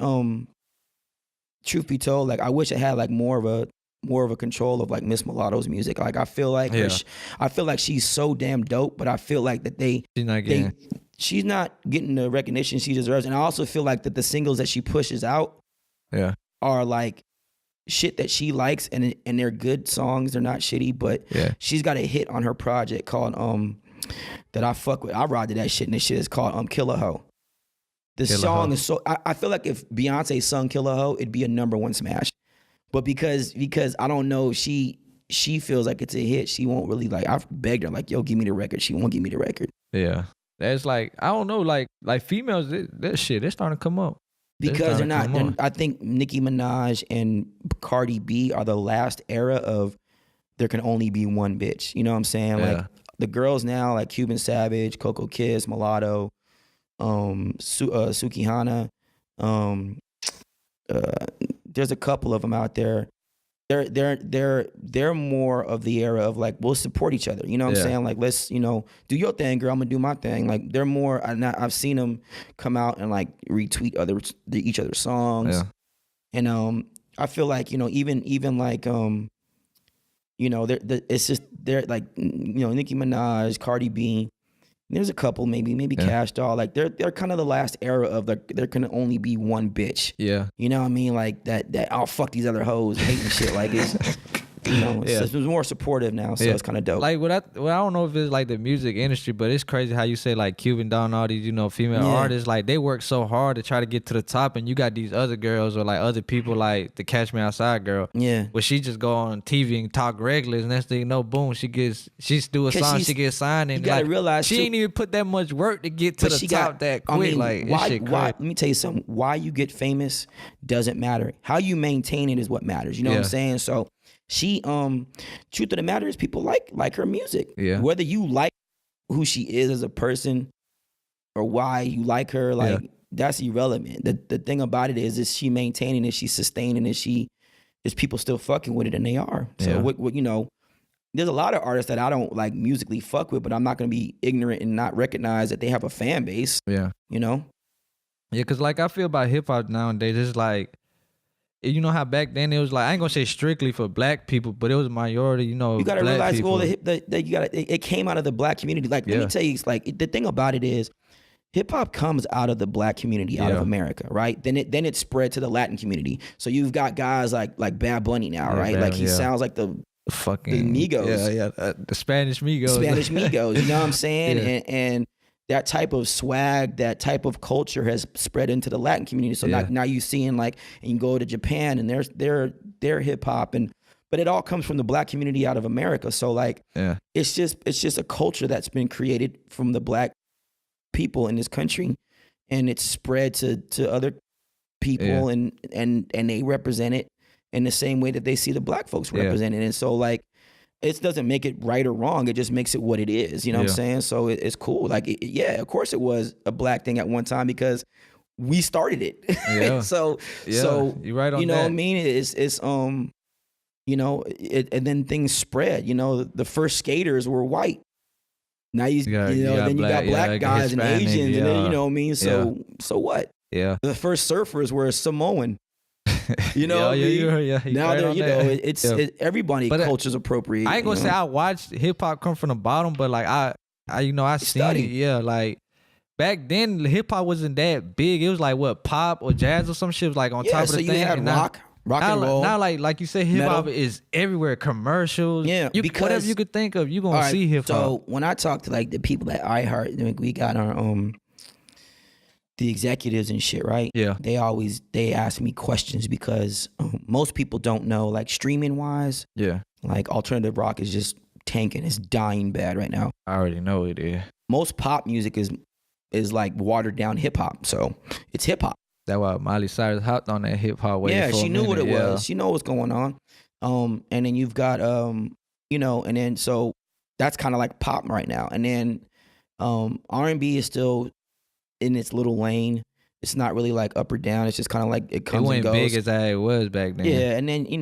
Truth be told, like I wish I had like more of a control of like Miss Mulatto's music. Like I feel like she's so damn dope, but I feel like that she's not getting the recognition she deserves. And I also feel like that the singles that she pushes out are like shit that she likes and they're good songs. They're not shitty, but she's got a hit on her project called that I fuck with. I ride to that shit, and this shit is called Kill a Hoe. The song is so I feel like if Beyonce sung Kill a Hoe, it'd be a #1 smash. But because I don't know, she feels like it's a hit. She won't really like. I've begged her like, yo, give me the record. She won't give me the record. Yeah, that's like I don't know, like females. That shit, they're starting to come up because they're not. I think Nicki Minaj and Cardi B are the last era of there can only be one bitch. You know what I'm saying? Yeah. Like the girls now, like Cuban Savage, Coco Kiss, Mulatto, Sukihana. There's a couple of them out there. They're more of the era of like we'll support each other. You know what I'm saying? Like let's do your thing, girl. I'm gonna do my thing. Like they're more. I've seen them come out and like retweet each other's songs. Yeah. And I feel like even like it's just they're like Nicki Minaj, Cardi B. There's a couple, maybe Cash Doll. Like they're kind of the last era of like there can only be one bitch. Yeah. You know what I mean? Like that I'll fuck these other hoes hating shit. Like it's it's more supportive now, so it's kind of dope. Like I don't know if it's like the music industry, but it's crazy how you say like Cuban Dawn, all these female artists, like they work so hard to try to get to the top, and you got these other girls or like other people like the Catch Me Outside girl, where she just go on TV and talk regular, and next thing you know, boom, she's do a song, she gets signed, and you gotta realize she ain't even put that much work to get to the top that quick. Why? Let me tell you something. Why you get famous doesn't matter. How you maintain it is what matters. You know what I'm saying? So she, truth of the matter is, people like her music. Yeah. Whether you like who she is as a person or why you like her, that's irrelevant. The thing about it is she maintaining it, she's sustaining it, is people still fucking with it, and they are. So what there's a lot of artists that I don't like musically fuck with, but I'm not gonna be ignorant and not recognize that they have a fan base. Yeah. Yeah, because like I feel about hip hop nowadays, it's like, you know how back then it was like, I ain't gonna say strictly for black people, but it was a majority, you gotta realize people. It came out of the black community. Like, let me tell you, it's like, the thing about it is, hip hop comes out of the black community, out of America, right? Then it spread to the Latin community. So you've got guys like Bad Bunny now, right? Like he sounds like the Migos. The Spanish Migos. You know what I'm saying? And that type of swag, that type of culture has spread into the Latin community. So now you seeing and you go to Japan and their hip hop, but it all comes from the black community out of America. So it's just a culture that's been created from the black people in this country, and it's spread to other people, and they represent it in the same way that they see the black folks represented. And so it doesn't make it right or wrong. It just makes it what it is. You know what I'm saying? So it's cool. Of course it was a black thing at one time because we started it. Yeah. so you're right on that. You know what I mean? It's and then things spread. The first skaters were white. Now you got black guys and Asians, and then, you know what I mean? So what? Yeah. The first surfers were Samoan. Now they're, it's everybody culture's appropriate. I ain't gonna say I watched hip hop come from the bottom, but I seen it. Yeah, like back then hip hop wasn't that big. It was like what, pop or jazz or some shit was like on top of the thing. So you had rock and roll. Now like you said, hip hop is everywhere. Commercials. Yeah, because whatever you could think of, you gonna see hip hop. So when I talk to the people at iHeart, we got our the executives and shit, right? Yeah. They ask me questions because most people don't know, streaming wise. Yeah. Alternative rock is just tanking. It's dying bad right now. I already know it is. Most pop music is like watered down hip hop. So it's hip hop. That's why Miley Cyrus hopped on that hip hop wave. Yeah, she knew what it was. She know what's going on. And then you've got and then so that's kind of like pop right now. And then R&B is still in its little lane. It's not really up or down. It's just kind of it comes and goes. It wasn't big as it was back then. Yeah, and then you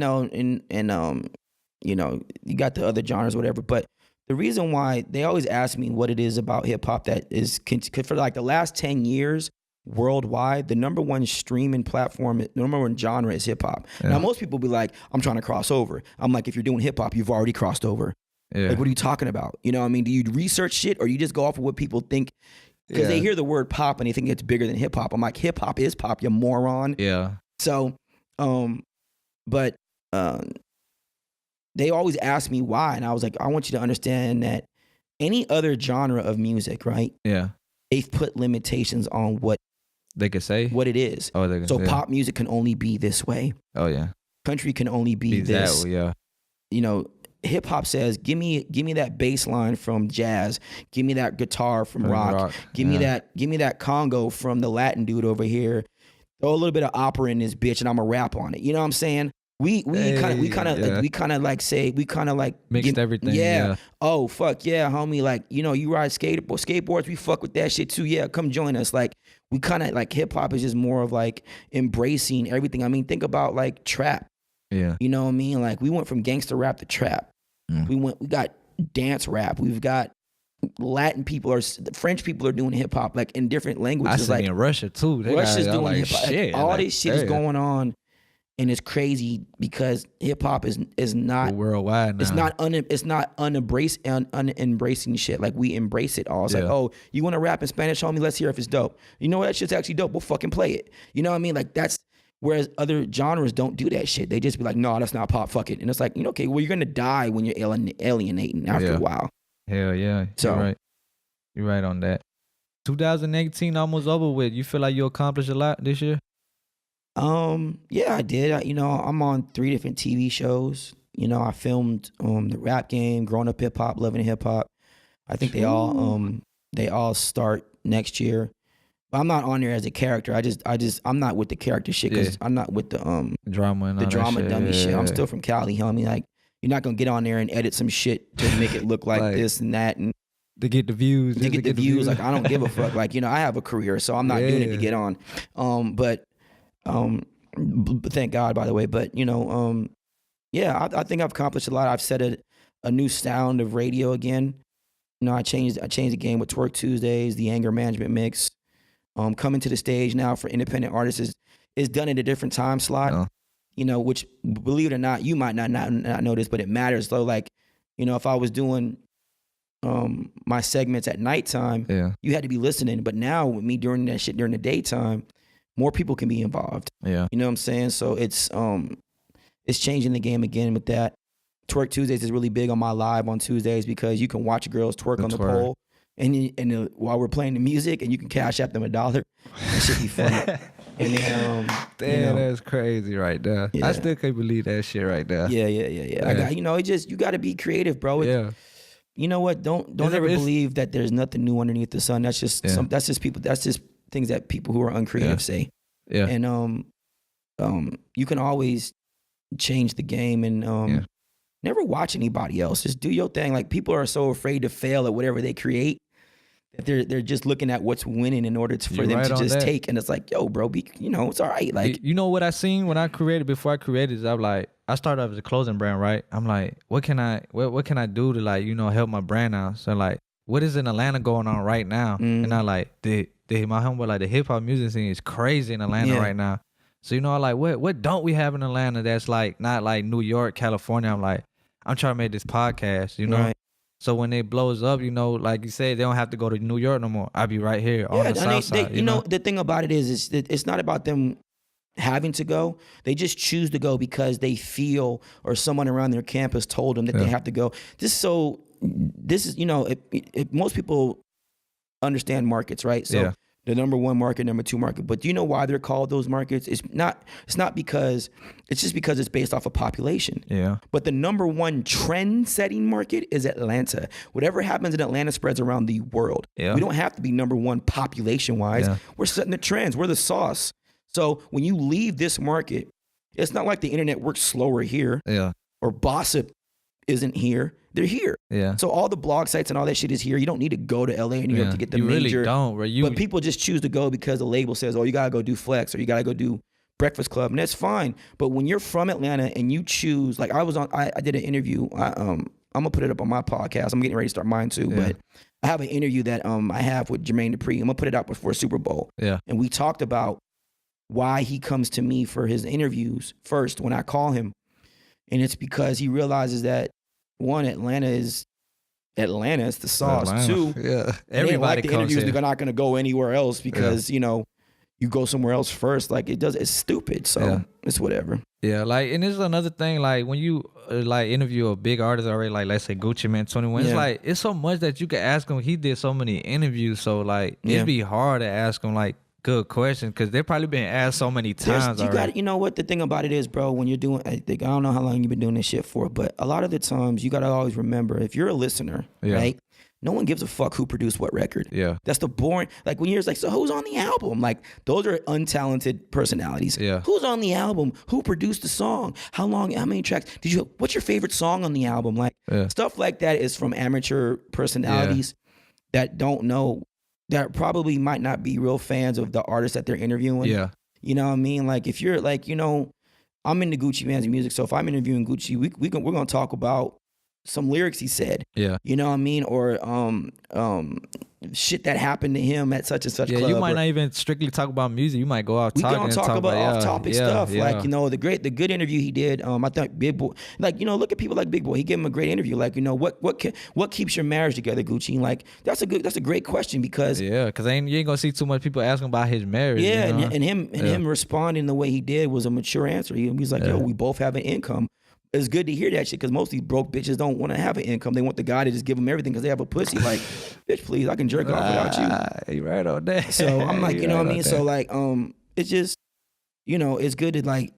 got the other genres, whatever. But the reason why they always ask me what it is about hip hop that is, for the last 10 years worldwide, the number one streaming platform, the number one genre is hip hop. Yeah. Now most people be like, I'm trying to cross over. I'm like, if you're doing hip hop, you've already crossed over. Yeah. What are you talking about? You know what I mean? Do you research shit, or you just go off of what people think? Because they hear the word pop and they think it's bigger than hip hop. I'm like, hip hop is pop, you moron. Yeah. So, but they always ask me why, and I was like, I want you to understand that any other genre of music, right? Yeah. They've put limitations on what they could say, what it is. Oh, so pop music can only be this way. Oh yeah. Country can only be this. That way, hip hop says, give me that bass line from jazz, give me that guitar from rock. Give me that congo from the Latin dude over here. Throw a little bit of opera in this bitch, and I'm gonna rap on it. You know what I'm saying? We kind of mixed everything. Yeah. Oh fuck yeah, homie. You ride skateboards. We fuck with that shit too. Yeah, come join us. We kind of hip hop is just more of embracing everything. I mean, think about trap. Yeah. You know what I mean? We went from gangster rap to trap. Mm. We got dance rap. We've got Latin people French people are doing hip hop in different languages. I see in Russia too. Russia's doing hip hop. All this shit is going on, and it's crazy because hip hop is not worldwide now. It's not unembracing shit. We embrace it all. It's oh, you want to rap in Spanish, homie? Let's hear if it's dope. You know what? That shit's actually dope. We'll fucking play it. You know what I mean? Whereas other genres don't do that shit. They just be like, no, that's not pop, fuck it. And it's like, okay, well, you're going to die when you're alienating after a while. Hell yeah. So, you're right. You're right on that. 2018 almost over with. You feel like you accomplished a lot this year? Yeah, I did. I'm on 3 different TV shows. I filmed the Rap Game, Growing Up Hip Hop, Loving Hip Hop. I think they all start next year. But I'm not on there as a character. I'm not with the character shit because I'm not with the drama and the drama shit. dummy shit. I'm still from Cali, homie. Like, you're not gonna get on there and edit some shit to make it look like this and that and to get the views. To get the views. Like, I don't give a fuck. Like, I have a career, so I'm not doing it to get on. But thank God, by the way. But I think I've accomplished a lot. I've set a new sound of radio again. I changed the game with Twerk Tuesdays, the anger management mix. Coming to the stage now for independent artists is done at a different time slot. Which, believe it or not, you might not know this, but it matters though. Like, if I was doing my segments at nighttime, you had to be listening. But now with me doing that shit during the daytime, more people can be involved. Yeah. You know what I'm saying? So it's changing the game again with that. Twerk Tuesdays is really big on my live on Tuesdays because you can watch girls twerk on the pole. And while we're playing the music, and you can cash app them $1. That should be fun. And then, damn, that's crazy right there. Yeah. I still can't believe that shit right there. Yeah. I got, you got to be creative, bro. You know what? Don't ever believe that there's nothing new underneath the sun. That's just that's just people. That's just things that people who are uncreative say. Yeah. And you can always change the game and never watch anybody else. Just do your thing. Like, people are so afraid to fail at whatever they create. They're just looking at what's winning in order for them to just take. And it's like, yo, bro, it's all right. Like, what I seen when I created, before I created, is I'm like, I started off as a clothing brand, right? I'm like, what can I do to, like, help my brand out? So, like, what is in Atlanta going on right now? And I like, my homeboy, like, the hip hop music scene is crazy in Atlanta right now. So, I like, what don't we have in Atlanta that's like not like New York, California? I'm like, I'm trying to make this podcast, Right. So when it blows up, like you said, they don't have to go to New York no more. I'll be right here on the south side. The thing about it is it's not about them having to go. They just choose to go because they feel, or someone around their campus told them that they have to go. Most people understand markets, right? So the number 1 market, number 2 market. But do you know why they're called those markets? It's just because it's based off of population. Yeah. But the number 1 trend setting market is Atlanta. Whatever happens in Atlanta spreads around the world. Yeah. We don't have to be number 1 population wise. Yeah. We're setting the trends. We're the sauce. So when you leave this market, it's not like the internet works slower here. Yeah. Or Bossip isn't here. They're here. Yeah. So all the blog sites and all that shit is here. You don't need to go to LA and New York to get the major. You really don't, right? But people just choose to go because the label says, oh, you gotta go do Flex, or you gotta go do Breakfast Club, and that's fine. But when you're from Atlanta and you choose, like, I did an interview. I'm gonna put it up on my podcast. I'm getting ready to start mine too. Yeah. But I have an interview that I have with Jermaine Dupri. I'm gonna put it out before Super Bowl. Yeah. And we talked about why he comes to me for his interviews first when I call him, and it's because he realizes that, one, Atlanta is the sauce. Atlanta. 2, everybody the interviews, they're not going to go anywhere else because you go somewhere else first. Like, it's stupid. So it's whatever. Yeah, like, and this is another thing. Like, when you like interview a big artist already, like, let's say Gucci Mane 21, it's like, it's so much that you can ask him. He did so many interviews, so like it'd be hard to ask him like good question because they've probably been asked so many times. You know what the thing about it is, bro, when you're doing, I don't know how long you've been doing this shit for, but a lot of the times you got to always remember, if you're a listener, right, no one gives a fuck who produced what record. Yeah. That's the boring, like, when you're like, so who's on the album? Like, those are untalented personalities. Yeah. Who's on the album? Who produced the song? How long, how many tracks? What's your favorite song on the album? Like, stuff like that is from amateur personalities that don't know, that probably might not be real fans of the artist that they're interviewing. Yeah. You know what I mean? Like, if you're like, I'm into Gucci Mane's music, so if I'm interviewing Gucci, we're gonna talk about some lyrics he said. Yeah. You know what I mean? Or shit that happened to him at such and such club. Yeah, you might not even strictly talk about music. You might go out talking. We gonna talk about off-topic stuff. Like, you know, the good interview he did. I think Big Boy, like, you know, look at people like Big Boy. He gave him a great interview. Like, you know, what keeps your marriage together, Gucci? Like, that's a great question because you ain't gonna see too much people asking about his marriage. Yeah, you know? and him responding the way he did was a mature answer. He was like, yo, we both have an income. It's good to hear that shit because most of these broke bitches don't want to have an income. They want the guy to just give them everything because they have a pussy. Like, bitch, please, I can jerk off without you. You right on that. So I'm like, you know what I mean? So like, it's just, you know, it's good to like,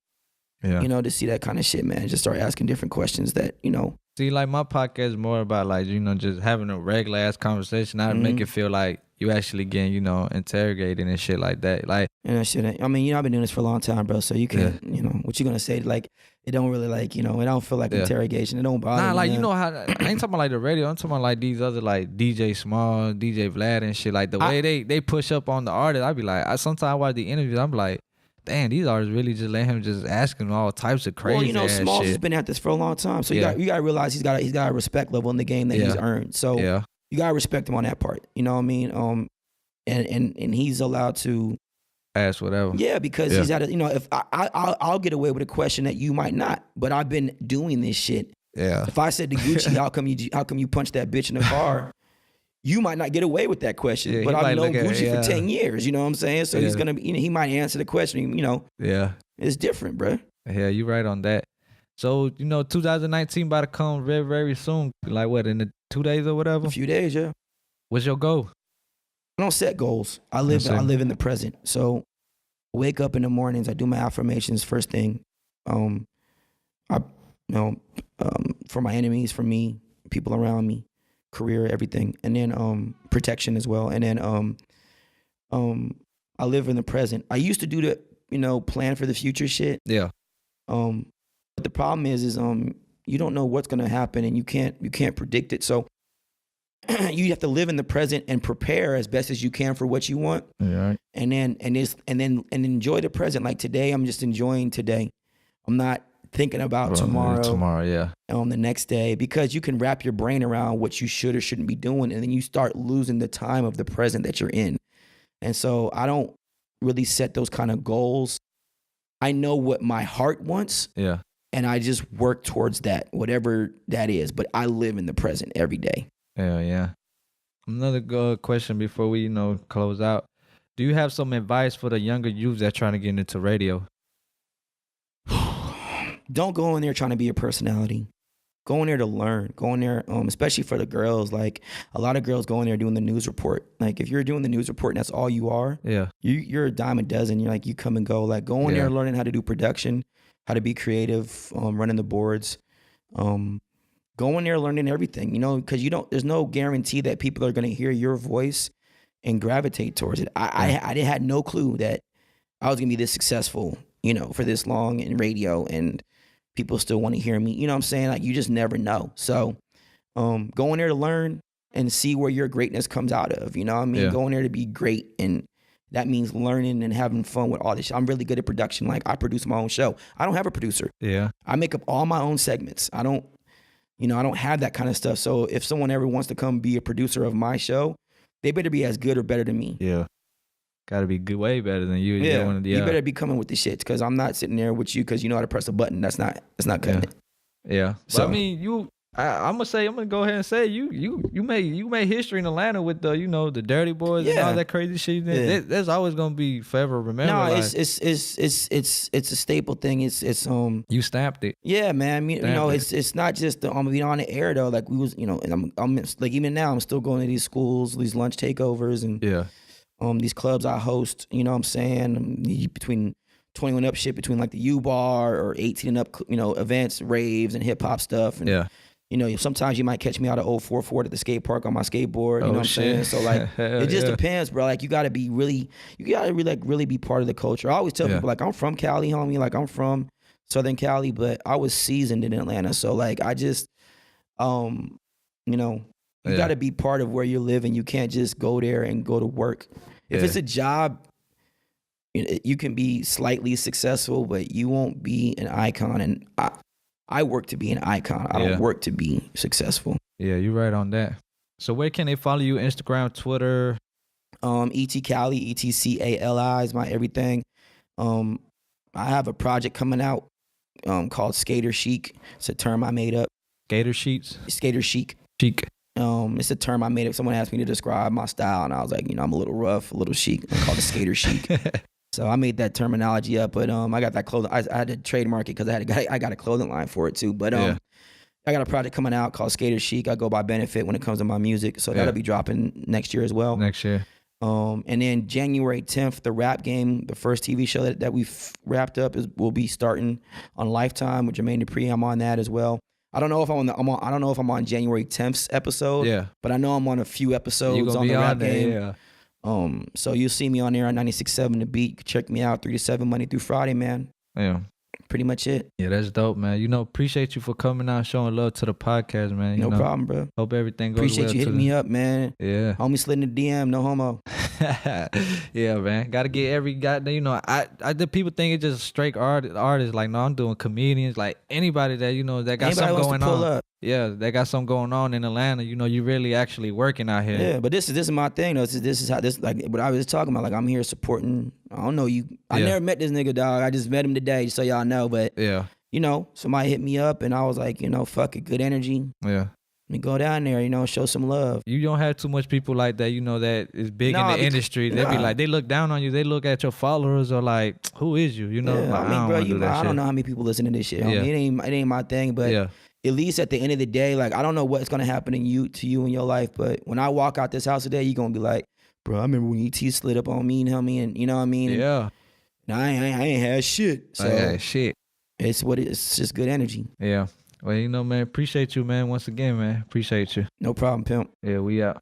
you know, to see that kind of shit, man. Just start asking different questions that, you know. See, like my podcast is more about like, you know, just having a regular ass conversation. I make it feel like you actually getting, you know, interrogated and shit like that. Like, and that shit. I mean, you know, I've been doing this for a long time, bro. So you can, you know, what you gonna say? Like, it don't really like, you know, it don't feel like interrogation. It don't bother me. Nah, like, you know how, I ain't talking about like the radio. I'm talking about like these other like DJ Small, DJ Vlad and shit. Like the way they push up on the artist, I be like, sometimes I watch the interviews, I'm like, damn, these artists really just let him just asking all types of crazy. Well, you know, ass Smalls shit. has been at this for a long time, so you got to realize he's got a respect level in the game that he's earned. So you got to respect him on that part. You know what I mean? And he's allowed to ask whatever. Yeah, because he's at a, you know, if I'll get away with a question that you might not, but I've been doing this shit. Yeah. If I said to Gucci, how come you punched that bitch in the car? You might not get away with that question, but I've known Gucci for 10 years. You know what I'm saying? So he's gonna be, you know, he might answer the question. You know, it's different, bro. Yeah, you're right on that. So, you know, 2019 about to come very, very soon. Like what, in the 2 days or whatever? A few days, yeah. What's your goal? I don't set goals. I live in the present. So I wake up in the mornings. I do my affirmations first thing. For my enemies, for me, people around me, career, everything, and then protection as well. And then I live in the present. I used to do the, you know, plan for the future shit. Yeah. But the problem is you don't know what's gonna happen, and you can't predict it. So you have to live in the present and prepare as best as you can for what you want. Yeah. And then enjoy the present. Like today, I'm just enjoying today. I'm not thinking about tomorrow. The next day, because you can wrap your brain around what you should or shouldn't be doing, and then you start losing the time of the present that you're in. And so I don't really set those kind of goals. I know what my heart wants. Yeah. And I just work towards that, whatever that is. But I live in the present every day. Hell yeah. Another good question before we, you know, close out. Do you have some advice for the younger youths that trying to get into radio? Don't go in there trying to be a personality. Go in there to learn. Go in there, especially for the girls. Like, a lot of girls go in there doing the news report. Like, if you're doing the news report and that's all you are, you're a dime a dozen. You're like, you come and go. Like, go in there learning how to do production, how to be creative, running the boards. Go in there learning everything, you know, because there's no guarantee that people are going to hear your voice and gravitate towards it. I had no clue that I was going to be this successful, you know, for this long in radio, and people still want to hear me. You know what I'm saying? Like, you just never know. So go in there to learn and see where your greatness comes out of. You know what I mean? Go in there to be great, and that means learning and having fun with all this shit. I'm really good at production. Like, I produce my own show. I don't have a producer. Yeah. I make up all my own segments. I don't have that kind of stuff. So if someone ever wants to come be a producer of my show, they better be as good or better than me. Yeah. Got to be good, way better than you. Yeah. You better be coming with the shit, because I'm not sitting there with you because you know how to press a button. That's not cutting it. Yeah. So, but I mean, I'm gonna go ahead and say you made history in Atlanta with the, you know, the Durtty Boyz and all that crazy shit. That's always gonna be forever remembered. No, like, it's a staple thing. It's you stamped it. Yeah, man. I mean, you know, it's not just being on the air though. Like, we was, you know, and I'm like, even now I'm still going to these schools, these lunch takeovers, and these clubs I host. You know what I'm saying? Between 21 up shit, between like the U Bar or 18 and up, you know, events, raves, and hip hop stuff. And, you know, sometimes you might catch me out of 044 at the skate park on my skateboard. You know what I'm saying? So like, it just depends, bro. Like, you gotta really be part of the culture. I always tell people, like, I'm from Cali, homie. Like, I'm from Southern Cali, but I was seasoned in Atlanta. So like, I just, you know, you gotta be part of where you live, and you can't just go there and go to work. If it's a job, you can be slightly successful, but you won't be an icon. And I work to be an icon. I don't work to be successful. Yeah, you're right on that. So where can they follow you? Instagram, Twitter? ET Cali, ETCALI is my everything. I have a project coming out called Skater Chic. It's a term I made up. Skater Sheets? Skater Chic. Chic. It's a term I made up. Someone asked me to describe my style, and I was like, I'm a little rough, a little chic. I call it Skater Chic. So I made that terminology up, but I got that clothing. I had to trademark it because I got a clothing line for it too. But I got a project coming out called Skater Chic. I go by Benefit when it comes to my music, so that'll be dropping next year as well. Next year. And then January 10th, the Rap Game, the first TV show that we've wrapped up will be starting on Lifetime with Jermaine Dupri. I'm on that as well. I don't know if I don't know if I'm on January 10th's episode. Yeah. But I know I'm on a few episodes on the Rap Game. Yeah. So you'll see me on there on 96.7 The Beat. Check me out 3 to 7 Monday through Friday, man. Yeah. Pretty much it. Yeah, that's dope, man. Appreciate you for coming out, showing love to the podcast, man. No problem, bro. Hope everything goes Appreciate well. you hitting me up, man. Yeah. Homie slid in the DM, no homo. Yeah, man. Gotta get every goddamn, the people think it's just straight artists. Like, no, I'm doing comedians. Like, anybody that, that got something going on. Up. Yeah, they got something going on in Atlanta. You really actually working out here. Yeah, but this is my thing, though. This is how like what I was talking about. Like, I'm here supporting. I don't know you. I never met this nigga, dog. I just met him today, just so y'all know. But yeah, somebody hit me up, and I was like, fuck it, good energy. Yeah. Let me go down there, show some love. You don't have too much people like that, that is big in the industry. They be like, they look down on you. They look at your followers or like, who is you? Yeah, I don't know how many people listen to this shit. Yeah. It ain't my thing, but at least at the end of the day, like, I don't know what's gonna happen to you in your life, but when I walk out this house today, you're gonna be like, bro, I remember when ET slid up on me and homie, and you know what I mean? Yeah. And I ain't had shit. So I had shit. It's just good energy. Yeah. Well, man, appreciate you, man. Once again, man. Appreciate you. No problem, pimp. Yeah, we out.